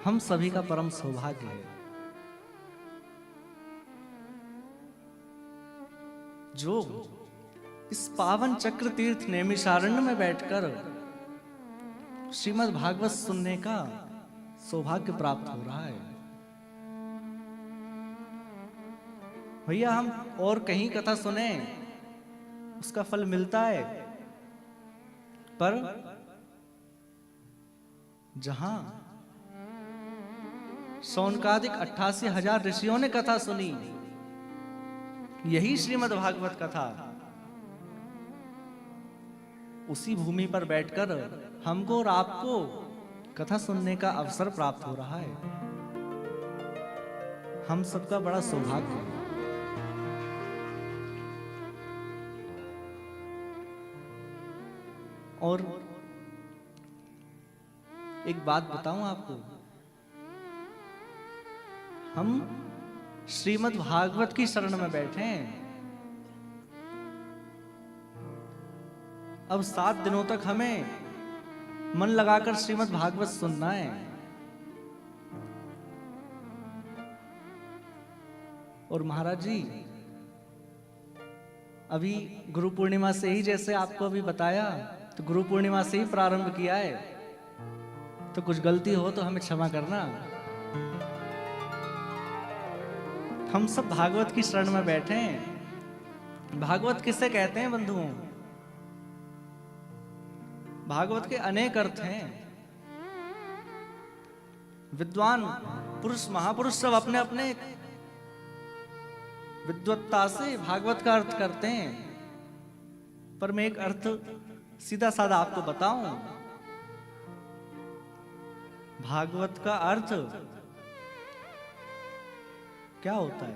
हम सभी का परम सौभाग्य है जो इस पावन चक्र तीर्थ नैमिषारण्य में बैठकर श्रीमद् भागवत सुनने का सौभाग्य प्राप्त हो रहा है। भैया हम और कहीं कथा सुने उसका फल मिलता है, पर जहां शौनकादिक 88,000 ऋषियों ने कथा सुनी, यही श्रीमद् भागवत कथा उसी भूमि पर बैठकर हमको और आपको कथा सुनने का अवसर प्राप्त हो रहा है। हम सबका बड़ा सौभाग्य है। और एक बात बताऊं आपको, हम श्रीमद् भागवत की शरण में बैठे हैं। अब 7 दिनों तक हमें मन लगाकर श्रीमद् भागवत सुनना है। और महाराज जी अभी गुरु पूर्णिमा से ही, जैसे आपको अभी बताया, तो गुरु पूर्णिमा से ही प्रारंभ किया है, तो कुछ गलती हो तो हमें क्षमा करना। हम सब भागवत की शरण में बैठे हैं। भागवत किसे कहते हैं बंधुओं? भागवत के अनेक अर्थ हैं। विद्वान पुरुष महापुरुष सब अपने अपने विद्वत्ता से भागवत का अर्थ करते हैं, पर मैं एक अर्थ सीधा साधा आपको बताऊं। भागवत का अर्थ क्या होता है?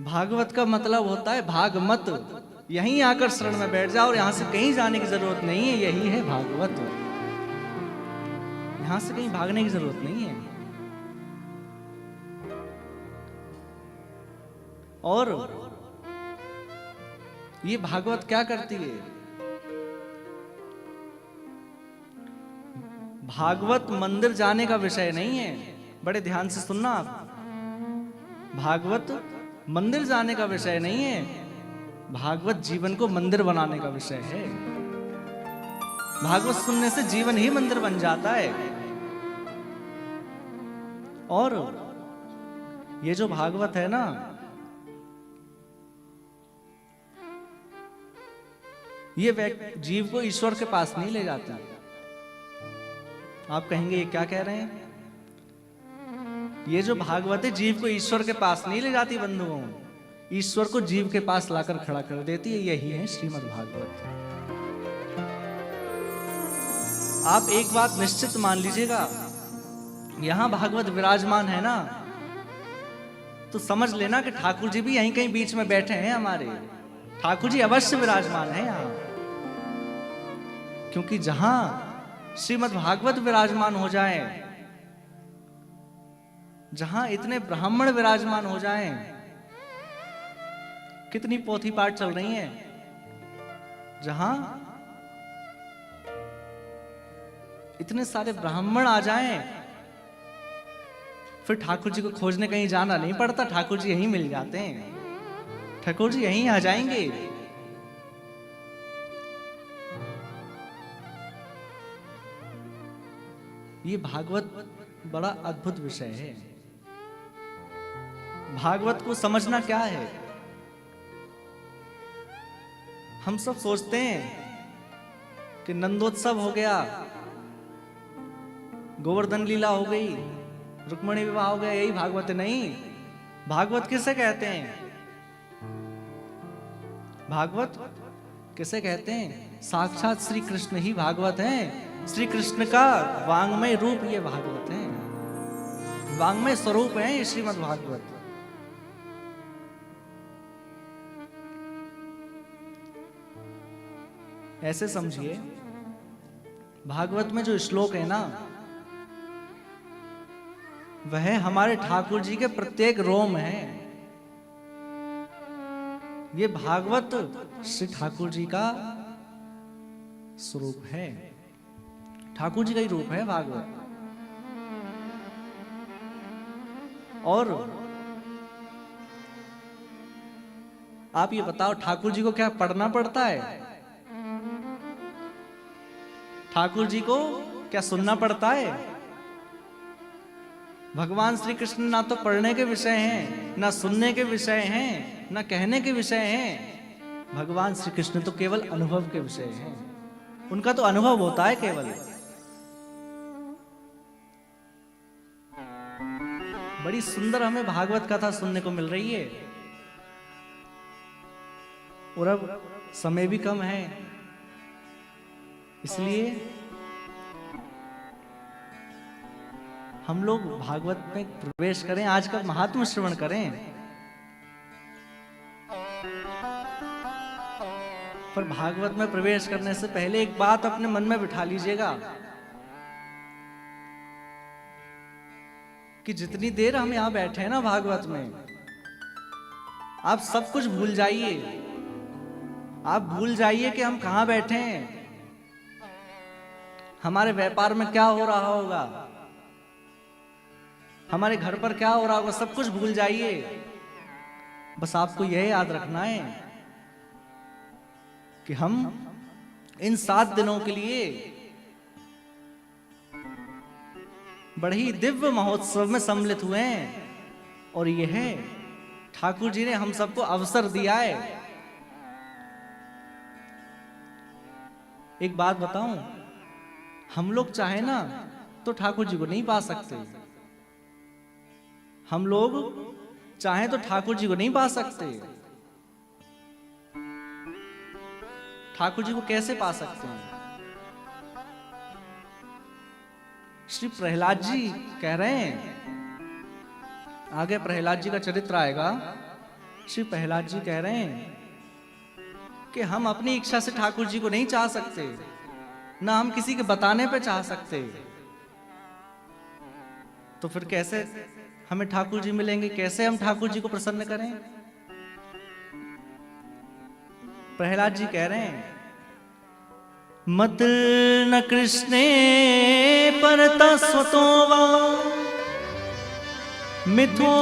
भागवत का मतलब होता है भागमत। यहीं आकर शरण में बैठ जाओ और यहां से कहीं जाने की जरूरत नहीं है। यही है भागवत। यहां से कहीं भागने की जरूरत नहीं है। और ये भागवत क्या करती है? भागवत मंदिर जाने का विषय नहीं है। बड़े ध्यान से सुनना आप। भागवत मंदिर जाने का विषय नहीं है। भागवत जीवन को मंदिर बनाने का विषय है। भागवत सुनने से जीवन ही मंदिर बन जाता है। और ये जो भागवत है ना, ये जीव को ईश्वर के पास नहीं ले जाता। आप कहेंगे ये क्या कह रहे हैं? ये जो भागवत है जीव को ईश्वर के पास नहीं ले जाती बंधुओं, ईश्वर को जीव के पास लाकर खड़ा कर देती है। यही है श्रीमद् भागवत। आप एक बात निश्चित मान लीजिएगा, यहां भागवत विराजमान है ना, तो समझ लेना कि ठाकुर जी भी यहीं कहीं बीच में बैठे हैं हमारे। ठाकुर जी अवश्य विराजमान है यहां, क्योंकि जहां श्रीमद् भागवत विराजमान हो जाए, जहां इतने ब्राह्मण विराजमान हो जाएं, कितनी पोथी पाठ चल रही हैं, जहां इतने सारे ब्राह्मण आ जाएं, फिर ठाकुर जी को खोजने कहीं जाना नहीं पड़ता। ठाकुर जी यहीं मिल जाते हैं। ठाकुर जी यहीं आ जाएंगे। ये भागवत बड़ा अद्भुत विषय है। भागवत को समझना क्या है? हम सब सोचते हैं कि नंदोत्सव हो गया, गोवर्धन लीला हो गई, रुक्मणी विवाह हो गया, यही भागवत है। नहीं, भागवत किसे कहते हैं? भागवत किसे कहते हैं? साक्षात श्री कृष्ण ही भागवत हैं। श्री कृष्ण का वांग्मय रूप ये भागवत है। वांग्मय स्वरूप है ये श्रीमद् भागवत। ऐसे समझिए, भागवत में जो श्लोक है ना, वह हमारे ठाकुर जी के प्रत्येक रोम है। ये भागवत श्री ठाकुर जी का स्वरूप है। ठाकुर जी का ही रूप है भागवत। और आप ये बताओ, ठाकुर जी को क्या पढ़ना पड़ता है? ठाकुर जी को क्या सुनना पड़ता है? भगवान श्री कृष्ण ना तो पढ़ने के विषय हैं, ना सुनने के विषय हैं, ना कहने के विषय हैं। भगवान श्री कृष्ण तो केवल अनुभव के विषय हैं। उनका तो अनुभव होता है केवल। बड़ी सुंदर हमें भागवत कथा सुनने को मिल रही है। और अब समय भी कम है, इसलिए हम लोग भागवत में प्रवेश करें, आज का महात्म श्रवण करें। पर भागवत में प्रवेश करने से पहले एक बात अपने मन में बिठा लीजिएगा कि जितनी देर हम यहां बैठे हैं ना भागवत में, आप सब कुछ भूल जाइए। आप भूल जाइए कि हम कहां बैठे हैं, हमारे व्यापार में क्या हो रहा होगा, हमारे घर पर क्या हो रहा होगा, सब कुछ भूल जाइए। बस आपको यह याद रखना है कि हम इन 7 दिनों के लिए बड़े ही दिव्य महोत्सव में सम्मिलित हुए हैं। और यह ठाकुर जी ने हम सबको अवसर दिया है। एक बात बताऊं, हम लोग चाहे ना तो ठाकुर जी को नहीं पा सकते। हम लोग चाहे तो ठाकुर जी को नहीं पा सकते। ठाकुर जी को कैसे पा सकते हैं? श्री प्रहलाद जी कह रहे हैं, आगे प्रहलाद जी का चरित्र आएगा। श्री प्रहलाद जी कह रहे हैं कि हम अपनी इच्छा से ठाकुर जी को नहीं चाह सकते, ना हम किसी के बताने पे चाह सकते। तो फिर कैसे हमें ठाकुर जी मिलेंगे? कैसे हम ठाकुर जी को प्रसन्न करें? प्रहलाद जी कह रहे हैं, मत न कृष्णे परता स्वतो वा मिथो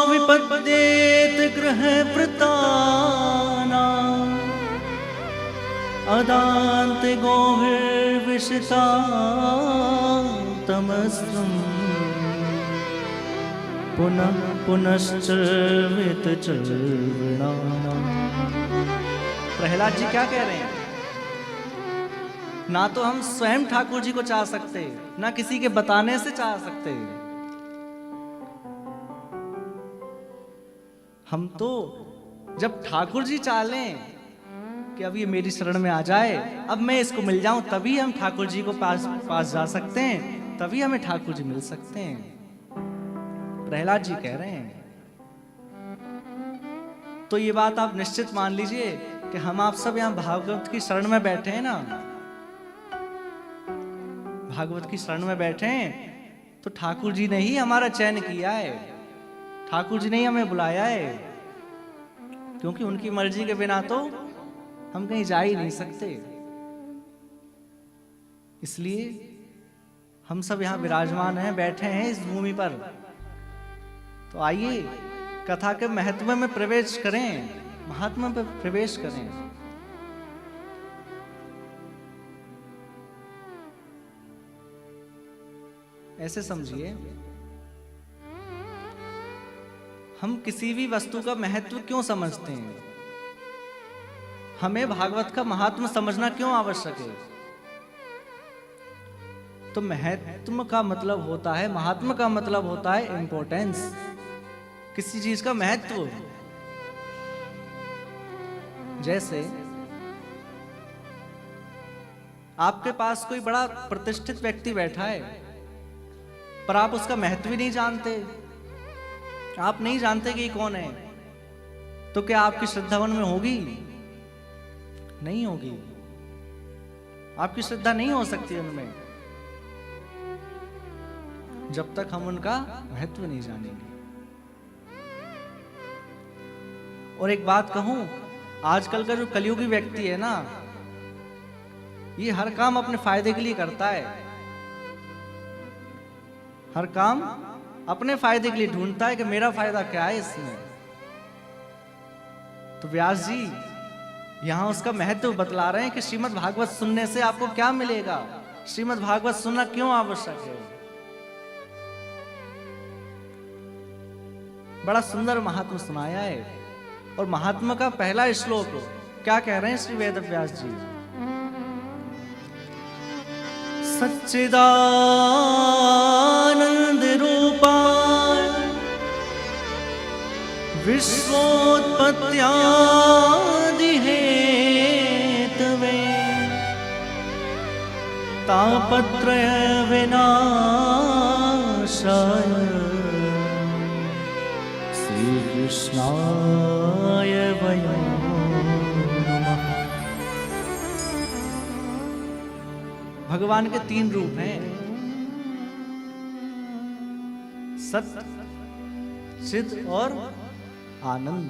विपद्येत गृह वृताना अदान्ते गोभिर्विशिता तमस्त्रम् पुनः पुनश्चर्वित चर्वणानाम्। प्रहलाद जी क्या कह रहे हैं? ना तो हम स्वयं ठाकुर जी को चाह सकते, ना किसी के बताने से चाह सकते। हम तो जब ठाकुर जी चाह लें कि अब ये मेरी शरण में आ जाए, अब मैं इसको मिल जाऊं, तभी हम ठाकुर जी को पास जा सकते हैं, तभी हमें ठाकुर जी मिल सकते हैं। प्रहलाद जी कह रहे हैं। तो ये बात आप निश्चित मान लीजिए कि हम आप सब यहां भागवत की शरण में बैठे हैं ना, भागवत की शरण में बैठे हैं तो ठाकुर जी ने ही हमारा चयन किया है, ठाकुर जी ने ही हमें बुलाया है। क्योंकि उनकी मर्जी के बिना तो हम कहीं जा ही नहीं सकते। इसलिए हम सब यहां विराजमान हैं, बैठे हैं इस भूमि पर। तो आइए कथा के महत्व में प्रवेश करें, महात्मा में प्रवेश करें। ऐसे समझिए, हम किसी भी वस्तु का महत्व क्यों समझते हैं? हमें भागवत का महात्मा समझना क्यों आवश्यक है? तो महत्व का मतलब होता है, महात्मा का मतलब होता है इंपॉर्टेंस, किसी चीज का महत्व। जैसे आपके पास कोई बड़ा प्रतिष्ठित व्यक्ति बैठा है, पर आप उसका महत्व ही नहीं जानते, आप नहीं जानते कि ये कौन है, तो क्या आपकी श्रद्धा उनमें होगी? नहीं होगी। आपकी श्रद्धा नहीं हो सकती उनमें जब तक हम उनका महत्व नहीं जानेंगे। और एक बात कहूं, आजकल का जो कलियुगी व्यक्ति है ना, ये हर काम अपने फायदे के लिए करता है, हर काम अपने फायदे के लिए ढूंढता है कि मेरा फायदा क्या है इसमें। तो व्यास जी यहां उसका महत्व बतला रहे हैं कि श्रीमद् भागवत सुनने से आपको क्या मिलेगा, श्रीमद् भागवत सुनना क्यों आवश्यक है। बड़ा सुंदर महात्मा सुनाया है। और महात्मा का पहला श्लोक क्या कह रहे हैं श्री वेद व्यास जी, सच्चिदानंद रूपाय विश्वोत्पत्त्यादि हेतवे तापत्रय विनाशाय श्री कृष्णाय वयम् नमः। भगवान के 3 रूप हैं, सत्य, चित और आनंद।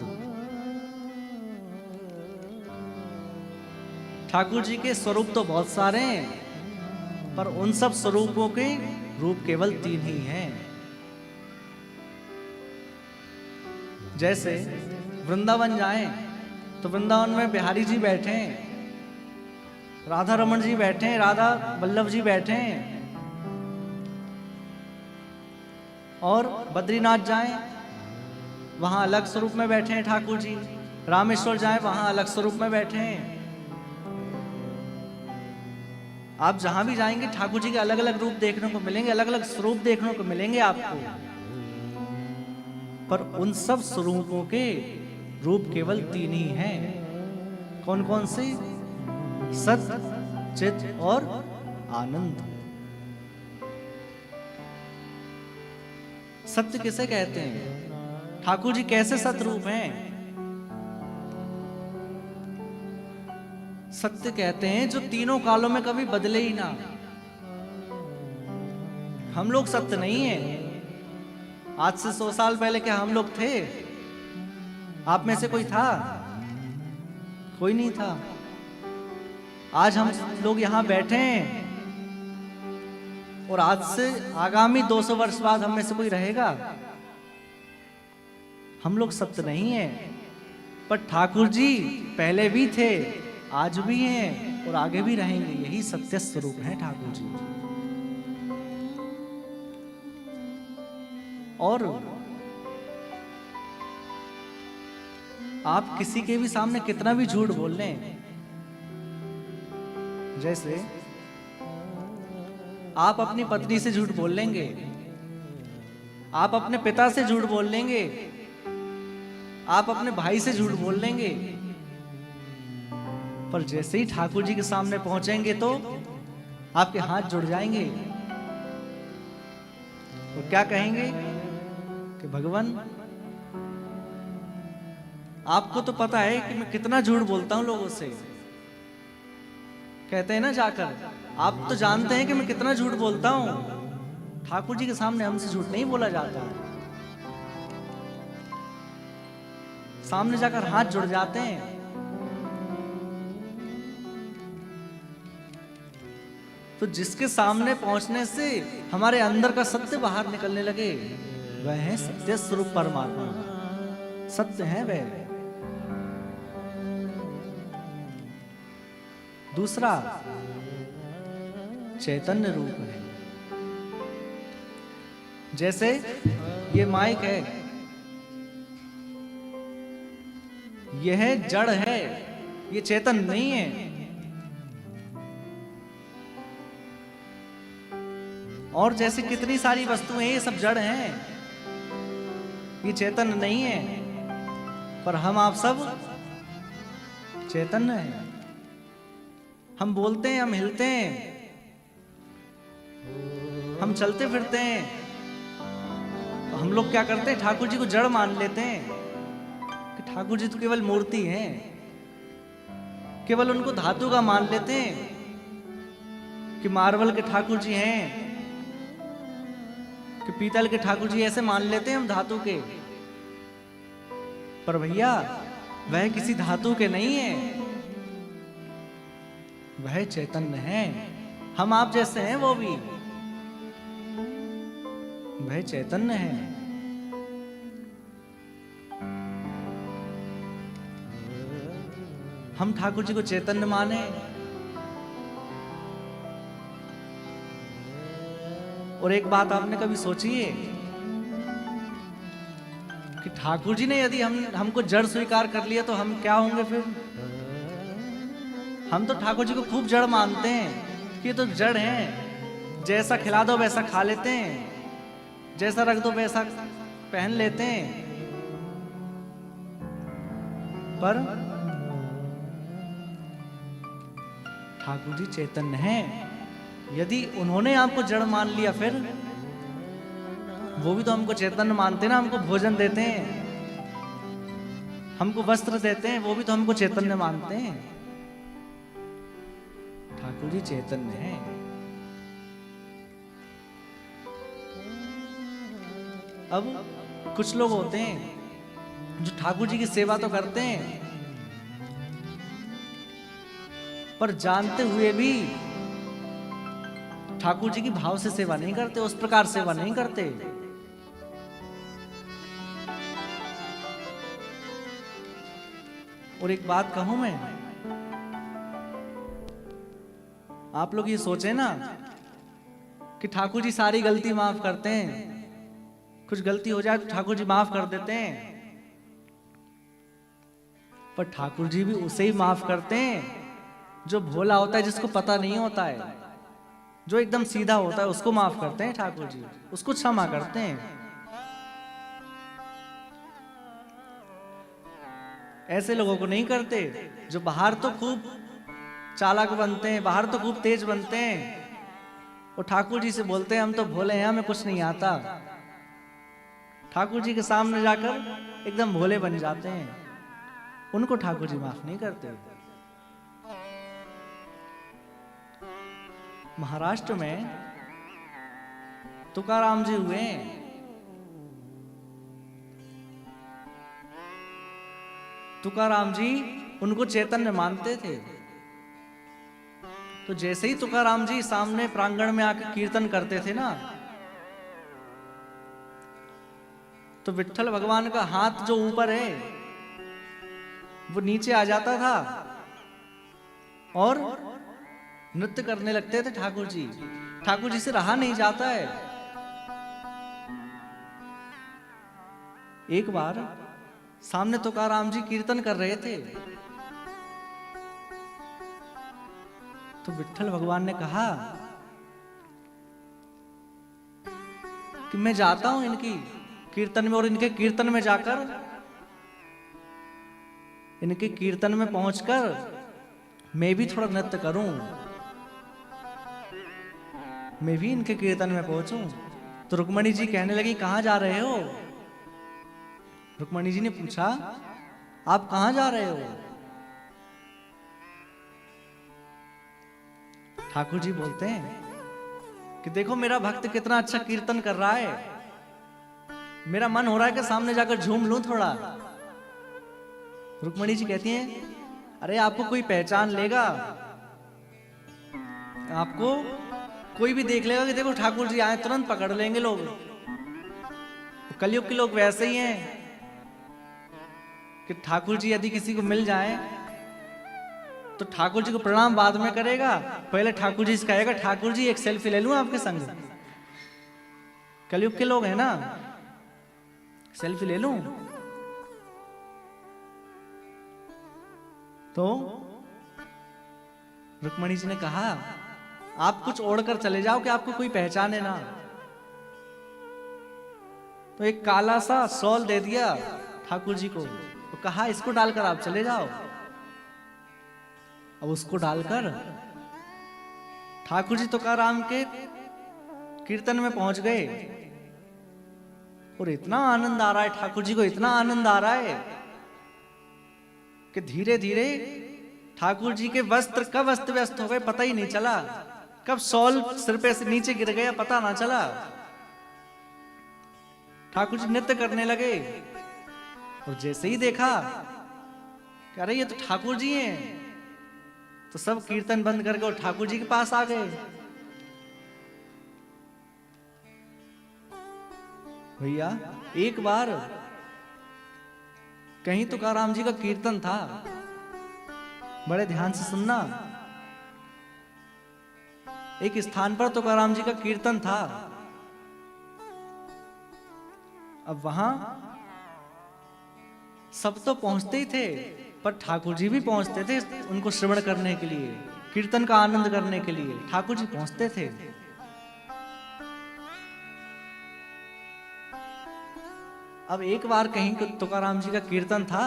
ठाकुर जी के स्वरूप तो बहुत सारे हैं, पर उन सब स्वरूपों के रूप केवल 3 ही हैं। जैसे वृंदावन जाएं तो वृंदावन में बिहारी जी बैठे हैं, राधा रमन जी बैठे हैं, राधा वल्लभ जी बैठे हैं। और बद्रीनाथ जाएं वहां अलग स्वरूप में बैठे हैं ठाकुर जी। रामेश्वर जाएं वहां अलग स्वरूप में बैठे हैं। आप जहां भी जाएंगे ठाकुर जी के अलग अलग रूप देखने को मिलेंगे, अलग अलग स्वरूप देखने को मिलेंगे आपको। पर उन सब स्वरूपों के रूप केवल 3 ही हैं। कौन कौन से? सत्य, चित और आनंद। सत्य किसे कहते हैं? ठाकुर जी कैसे सतरूप हैं? सत्य कहते हैं जो तीनों कालों में कभी बदले ही ना। हम लोग सत्य नहीं है। आज से 100 साल पहले क्या हम लोग थे? आप में से कोई था? कोई नहीं था। आज हम लोग यहां बैठे हैं और आज से आगामी 200 वर्ष बाद हम में से कोई रहेगा? हम लोग सत्य नहीं है। पर ठाकुर जी पहले भी थे, आज भी हैं और आगे भी रहेंगे। यही सत्य स्वरूप है ठाकुर जी। और आप किसी के भी सामने कितना भी झूठ बोल लें, जैसे आप अपनी पत्नी से झूठ बोल लेंगे, आप अपने पिता से झूठ बोल लेंगे, आप अपने भाई से झूठ बोल लेंगे, पर जैसे ही ठाकुर जी के सामने पहुंचेंगे तो आपके हाथ जुड़ जाएंगे और क्या कहेंगे कि भगवान आपको तो पता है कि मैं कितना झूठ बोलता हूं लोगों से। कहते हैं ना जाकर, आप तो जानते हैं कि मैं कितना झूठ बोलता हूं। ठाकुर जी के सामने हमसे झूठ नहीं बोला जाता। सामने जाकर हाथ जुड़ जाते हैं। तो जिसके सामने पहुंचने से हमारे अंदर का सत्य बाहर निकलने लगे, वह है सत्य स्वरूप परमात्मा। सत्य है वह। दूसरा चैतन्य रूप है। जैसे ये माइक है, यह जड़ है, ये चेतन नहीं है। और जैसे कितनी सारी वस्तुएं ये सब जड़ हैं, ये चेतन नहीं है। पर हम आप सब चैतन्य हैं। हम बोलते हैं, हम हिलते हैं, हम चलते फिरते हैं। तो हम लोग क्या करते हैं? ठाकुर जी को जड़ मान लेते हैं कि ठाकुर जी तो केवल मूर्ति हैं। केवल उनको धातु का मान लेते हैं कि मार्बल के ठाकुर जी हैं, कि पीतल के ठाकुर जी, ऐसे मान लेते हैं हम धातु के। पर भैया वह किसी धातु के नहीं है, वह चैतन्य है। हम आप जैसे हैं वो भी। वह चैतन्य है। हम ठाकुर जी को चैतन्य माने, और एक बात आपने कभी सोची है कि ठाकुर जी ने यदि हमको जड़ स्वीकार कर लिया तो हम क्या होंगे फिर? हम तो ठाकुर जी को खूब जड़ मानते हैं कि ये तो जड़ हैं, जैसा खिला दो वैसा खा लेते हैं, जैसा रख दो वैसा पहन लेते हैं। पर ठाकुर जी चैतन्य हैं। यदि उन्होंने आपको जड़ मान लिया फिर वो भी तो हमको चैतन्य मानते ना, हमको भोजन देते हैं, हमको वस्त्र देते हैं, वो भी तो हमको चैतन्य मानते हैं। ठाकुर जी चैतन्य हैं। अब कुछ लोग होते हैं जो ठाकुर जी की सेवा तो करते हैं पर जानते हुए भी ठाकुर जी की भाव से सेवा नहीं करते, उस प्रकार सेवा नहीं करते। और एक बात कहूं मैं, आप लोग ये सोचे ना कि ठाकुर जी सारी गलती माफ करते हैं, कुछ गलती हो जाए तो ठाकुर जी माफ कर देते हैं, पर ठाकुर जी भी उसे ही माफ करते हैं जो भोला होता है, जिसको पता नहीं होता है, जो एकदम सीधा होता है उसको माफ करते हैं ठाकुर जी, उसको क्षमा करते हैं। ऐसे लोगों को नहीं करते जो बाहर तो खूब चालाक बनते हैं, बाहर तो खूब तेज बनते हैं, और ठाकुर जी से बोलते हैं हम तो भोले हैं, हमें कुछ नहीं आता। ठाकुर जी के सामने जाकर एकदम भोले बन जाते हैं, उनको ठाकुर जी माफ नहीं करते। महाराष्ट्र में तुकाराम जी हुए, तुकाराम जी उनको चैतन्य मानते थे। तो जैसे ही तुकाराम जी सामने प्रांगण में आकर कीर्तन करते थे ना, तो विट्ठल भगवान का हाथ जो ऊपर है वो नीचे आ जाता था और नृत्य करने लगते थे ठाकुर जी। ठाकुर जी से रहा नहीं जाता है। एक बार सामने तुकाराम जी कीर्तन कर रहे थे, तो विट्ठल भगवान ने कहा कि मैं जाता हूं इनकी कीर्तन में, और इनके कीर्तन में जाकर, इनके कीर्तन में पहुंचकर मैं भी थोड़ा नृत्य करूं, मैं भी इनके कीर्तन में पहुंचूं। तो रुक्मणी जी कहने लगी कहां जा रहे हो? रुक्मणी जी ने पूछा आप कहां जा रहे हो? ठाकुर जी बोलते हैं कि देखो मेरा भक्त कितना अच्छा कीर्तन कर रहा है, मेरा मन हो रहा है कि सामने जाकर झूम लूं थोड़ा। रुक्मणी जी कहती हैं अरे आपको कोई पहचान लेगा, आपको कोई भी देख लेगा कि देखो ठाकुर जी आए, तुरंत पकड़ लेंगे लोग। कलयुग के लोग वैसे ही हैं कि ठाकुर जी यदि किसी को मिल जाए तो ठाकुर जी को प्रणाम बाद में करेगा, पहले ठाकुर जी से कहेगा ठाकुर जी एक सेल्फी ले लूं आपके संग। कलयुग के लोग हैं ना, सेल्फी ले लूं। तो रुक्मणी जी ने कहा आप कुछ ओढ़कर चले जाओ कि आपको कोई पहचाने ना। तो एक काला सा शॉल दे दिया ठाकुर जी को, तो कहा इसको डालकर आप चले जाओ। अब उसको डालकर ठाकुर जी तुकाराम के कीर्तन में पहुंच गए, और इतना आनंद आ रहा है ठाकुर जी को, इतना आनंद आ रहा है कि धीरे धीरे ठाकुर जी के वस्त्र कब अस्त व्यस्त हो गए पता ही नहीं चला, कब शॉल सिर पे से नीचे गिर गया पता ना चला। ठाकुर जी नृत्य करने लगे, और जैसे ही देखा कि अरे ये तो ठाकुर जी हैं, तो सब कीर्तन बंद करके और ठाकुर जी के पास आ गए। भैया एक बार कहीं तुकाराम जी का कीर्तन था, बड़े ध्यान से सुनना। एक स्थान पर तुकाराम जी का कीर्तन था। अब वहां सब तो पहुंचते ही थे, पर ठाकुर जी भी पहुंचते थे उनको श्रवण करने के लिए, कीर्तन का आनंद करने के लिए ठाकुर जी पहुंचते थे। अब एक बार कहीं तुकाराम जी का कीर्तन था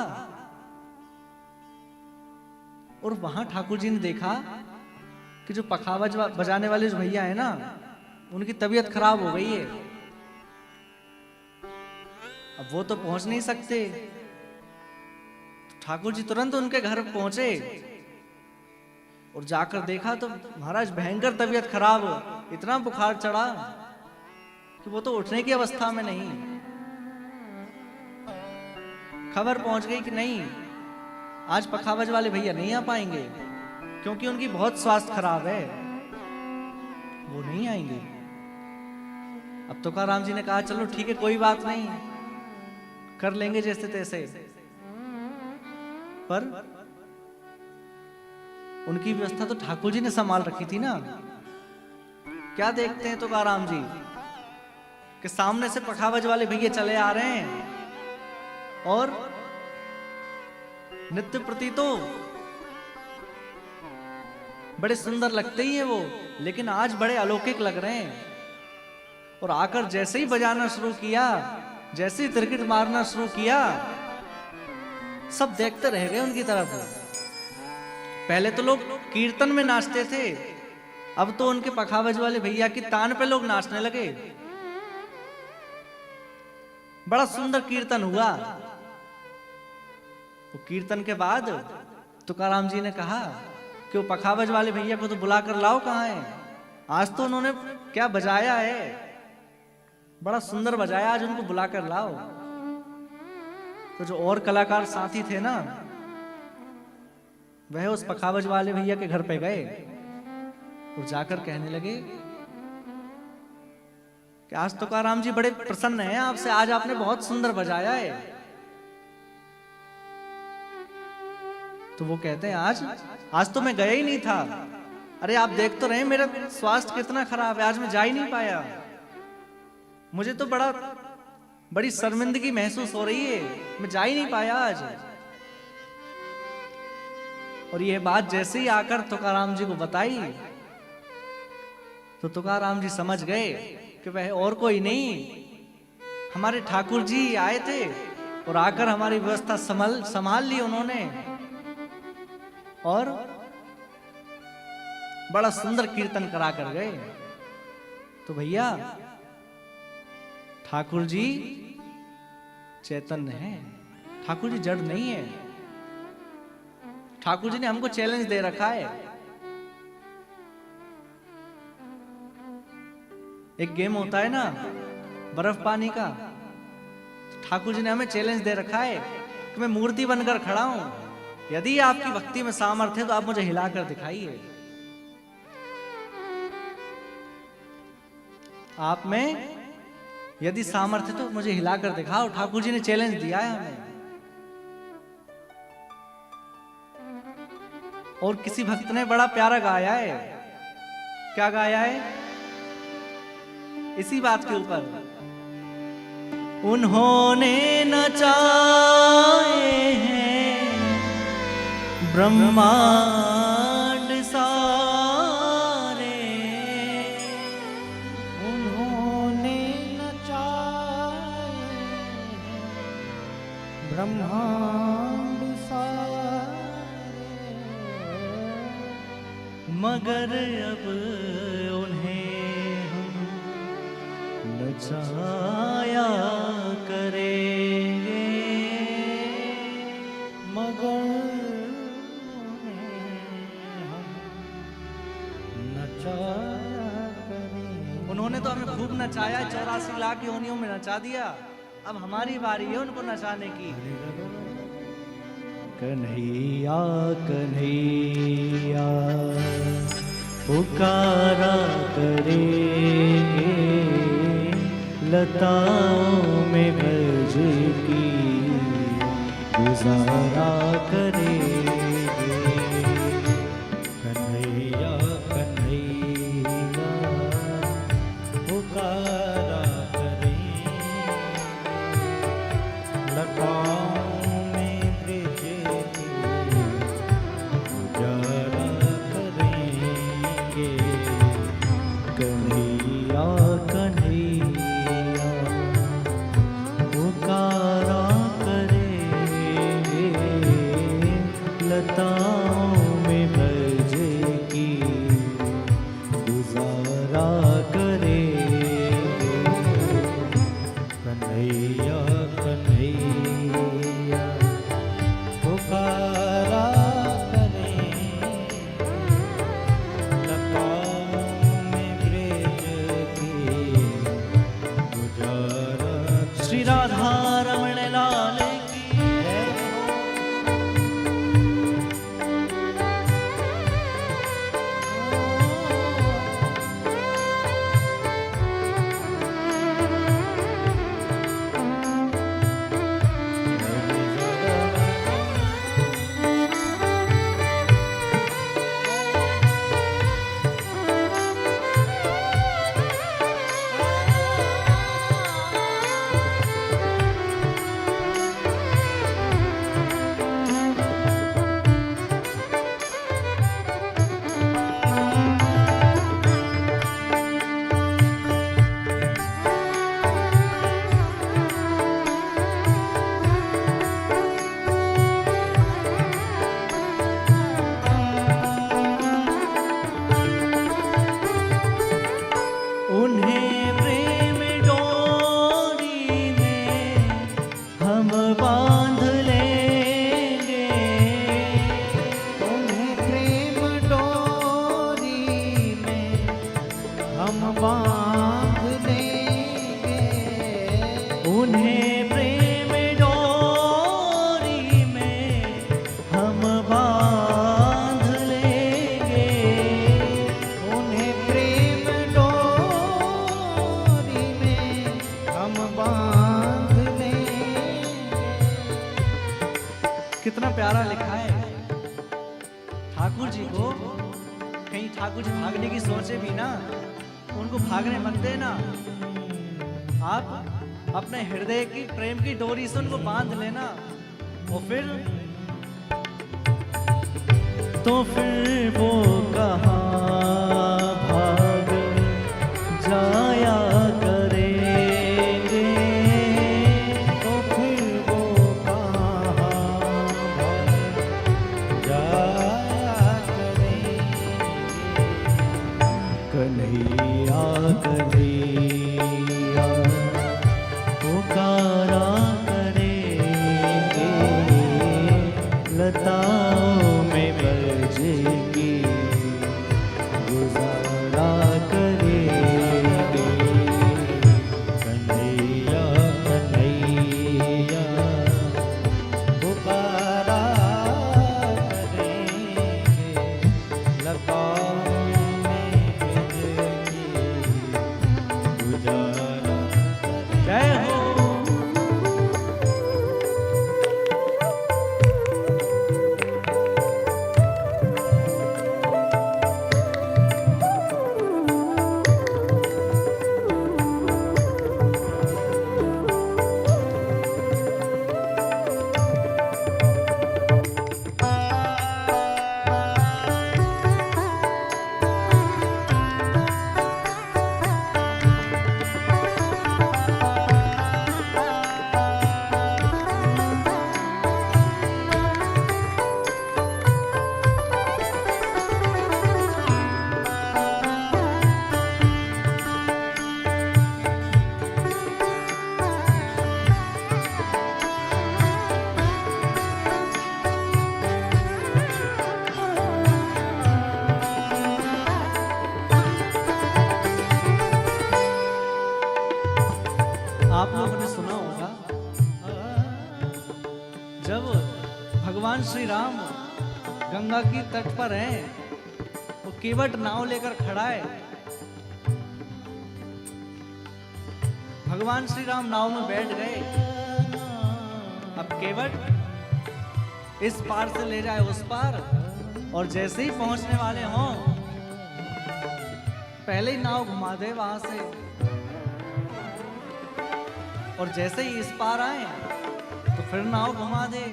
और वहां ठाकुर जी ने देखा कि जो पखावज बजाने वाले जो भैया है ना, उनकी तबीयत खराब हो गई है। अब वो तो पहुंच नहीं सकते, तो ठाकुर जी तुरंत उनके घर पहुंचे और जाकर देखा तो महाराज भयंकर तबीयत खराब, इतना बुखार चढ़ा कि वो तो उठने की अवस्था में नहीं। खबर पहुंच गई कि नहीं, आज पखावज वाले भैया नहीं आ पाएंगे क्योंकि उनकी बहुत स्वास्थ्य खराब है, वो नहीं आएंगे। अब तुकाराम जी ने कहा चलो ठीक है, कोई बात नहीं, कर लेंगे जैसे तैसे। पर उनकी व्यवस्था तो ठाकुर जी ने संभाल रखी थी ना। क्या देखते हैं तुकाराम जी कि सामने से पखावज वाले भैया चले आ रहे हैं और नित्य प्रति तो बड़े सुंदर लगते ही हैं वो, लेकिन आज बड़े अलौकिक लग रहे हैं। और आकर जैसे ही बजाना शुरू किया, जैसे ही तिरकिट मारना शुरू किया, सब देखते रह गए उनकी तरफ। पहले तो लोग कीर्तन में नाचते थे, अब तो उनके पखावज वाले भैया की तान पे लोग नाचने लगे। बड़ा सुंदर कीर्तन हुआ। वो कीर्तन के बाद तुकाराम जी ने कहा कि वो पखावज वाले भैया को तो बुला कर लाओ, कहाँ है? आज तो उन्होंने क्या बजाया है, बड़ा सुंदर बजाया, आज उनको बुला कर लाओ। तो जो और कलाकार साथी थे ना, वह उस पखावज वाले भैया के घर पे गए और जाकर कहने लगे कि आज तुकाराम जी बड़े प्रसन्न हैं आपसे, आज आपने बहुत सुंदर बजाया है। तो वो कहते हैं आज तो मैं गया ही नहीं था। अरे आप देख तो रहे मेरा स्वास्थ्य कितना खराब है, आज मैं जा ही नहीं पाया। मुझे तो बड़ी शर्मिंदगी महसूस हो रही है, मैं जा ही नहीं पाया आज। और यह बात जैसे ही आकर तुकाराम जी को बताई तो तुकाराम जी समझ गए कि वह और कोई नहीं, हमारे ठाकुर जी आए थे और आकर हमारी व्यवस्था संभाल ली उन्होंने और बड़ा सुंदर कीर्तन करा कर गए। तो भैया ठाकुर जी चैतन्य है, ठाकुर जी जड़ नहीं है। ठाकुर जी ने हमको चैलेंज दे रखा है। एक गेम होता है ना बर्फ पानी का, तो ठाकुर जी ने हमें चैलेंज दे रखा है कि मैं मूर्ति बनकर खड़ा हूं, यदि आपकी भक्ति में सामर्थ्य है तो आप मुझे हिलाकर दिखाइए। आप में यदि सामर्थ्य तो मुझे हिलाकर दिखाओ। ठाकुर जी ने चैलेंज दिया है हमें। और किसी भक्त ने बड़ा प्यारा गाया है। क्या गाया है? इसी बात के ऊपर, उन्होंने नचाए हैं ब्रह्मांड सारे, उन्होंने नचाए ब्रह्मांड सारे, मगर अब उन्हें हम नचाया करेंगे, मगर हम नचाया करेंगे। उन्होंने तो हमें खूब नचाया, 84 लाख योनियों में नचा दिया। अब हमारी बारी है उनको नचाने की। कन्हैया कन्हैया पुकारा करेंगे, लताओं में ब्रज की गुजारा करेंगे। कन्हैया कन्हैया पुकारा करेंगे। लताओं में ब्रज की गुजारा करेंगे। कन्हैया कन्हैया पुकारा करेंगे। लताओं में ब्रज की गुजारा करेंगे। कन्हैया कन्हैया पुकारा करेंगे। लताओं में ब्रज की गुजारा। श्री राधा रमण लाल की जय हो। उन्हें प्रेम डोरी में हम बांध लेंगे। तुम्हें प्रेम डोरी में हम बांध लेंगे। उन्हें प्रेम डोरी में हम बांध लेंगे। उन्हें प्रेम डोरी में हम बांध लेंगे। कितना प्यारा लिखा है। ठाकुर जी को कहीं ठाकुर जी भागने की सोचे भी ना, उनको भागने मत देना। आप अपने हृदय की प्रेम की डोरी से उनको बांध लेना। और फिर वो कहाँ भाग जाया करेंगे। तो फिर वो कहाँ जाया करेंगे। कन्हैया कन्हैया पुकारा करेंगे। लताओं में ब्रज की गुजारा करेंगे। कन्हैया कन्हैया पुकारा करेंगे। लताओं में ब्रज की गुजारा। जय हो। आप लोगों ने सुना होगा जब भगवान श्री राम गंगा की तट पर हैं, वो केवट नाव लेकर खड़ा है। भगवान श्री राम नाव में बैठ गए। अब केवट इस पार से ले जाए उस पार, और जैसे ही पहुंचने वाले हों पहले ही नाव घुमा दे वहां से, और जैसे ही इस पार आए तो फिर नाव घुमा दे।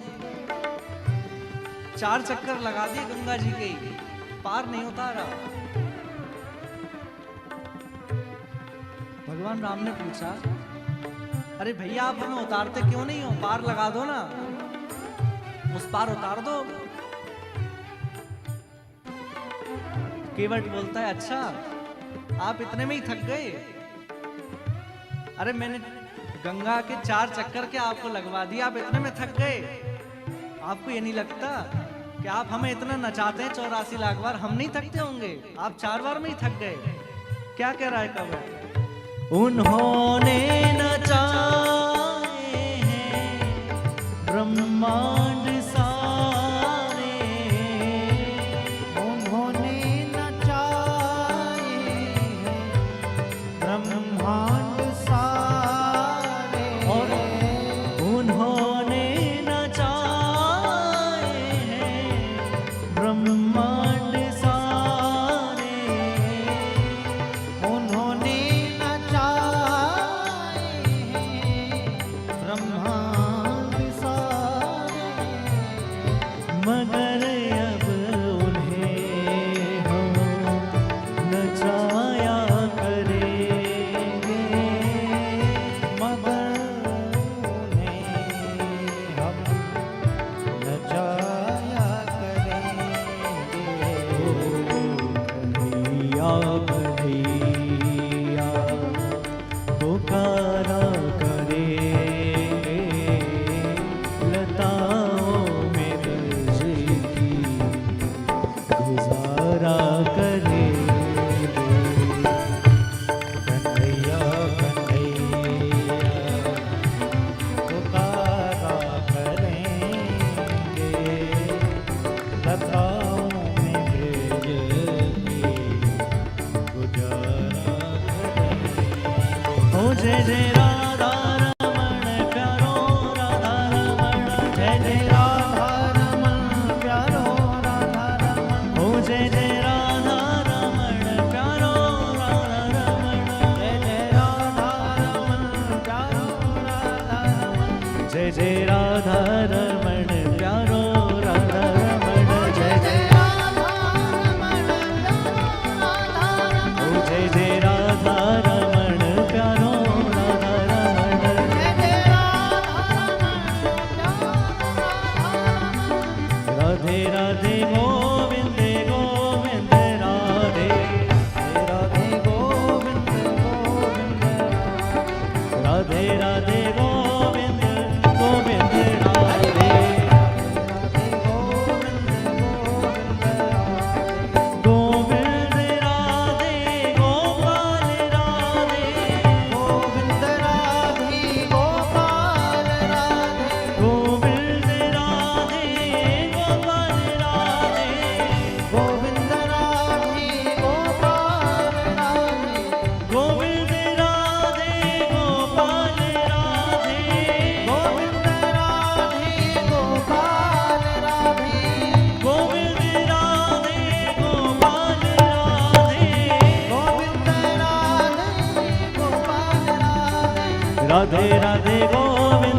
4 चक्कर लगा दिए गंगा जी के, पार नहीं उतारा। भगवान राम ने पूछा, अरे भैया आप हमें उतारते क्यों नहीं हो, पार लगा दो ना, उस पार उतार दो। केवट बोलता है, अच्छा आप इतने में ही थक गए? अरे मैंने गंगा के 4 चक्कर के आपको लगवा दिया, आप इतने में थक गए? आपको ये नहीं लगता कि आप हमें इतना नचाते हैं 84 लाख बार, हम नहीं थकते होंगे? आप 4 बार में ही थक गए। क्या कह रहा है कवि? उन्होंने नचाए हैं ब्रह्मांड सारे, उन्होंने नचाए हैं ब्रह्मांड सारे, और उन्होंने नचाए हैं ब्रह्मांड सारे, उन्होंने नचाए हैं ब्रह्मांड सारे, मगर अब उन्हें हम नचाया करेंगे, मगर उन्हें हम नचाया करेंगे। कन्हैया कन्हैया पुकारा करेंगे, लताओं में ब्रज की गुजारा करेंगे। कन्हैया कन्हैया पुकारा करेंगे, लताओं में ब्रज की गुजारा करेंगे। हो जय जय राधा रमण प्यारो, राधा रमण जय जय राधा रमण प्यारो, राधा रमण हो जय जय राधा रमण प्यारो, राधा रमण जय जय राधा रमण प्यारो, राधा रमण जय जय राधा रमण प्यारो, राधा रमण जय जय हो जय जय राधा रमण प्यारो, राधा रमण राधे राधे गोविंद गोविंद राधे, राधे गोविंद गोविंद राधे राधे गोविंद गोविंद राधे, राधे गोविंद गोविंद गोविंद राधे गोपाल राधे, गोविंद राधे गोपाल राधे, गोविंद राधे गोपाल राधे, गोविंद राधे गोपाल राधे, गोविंद राधे गोपाल राधे, गोविंद राधे गोपाल राधे, गोविंद राधे गोपाल राधे, गोविंद राधे गोपाल राधे, राधे राधे गोविंद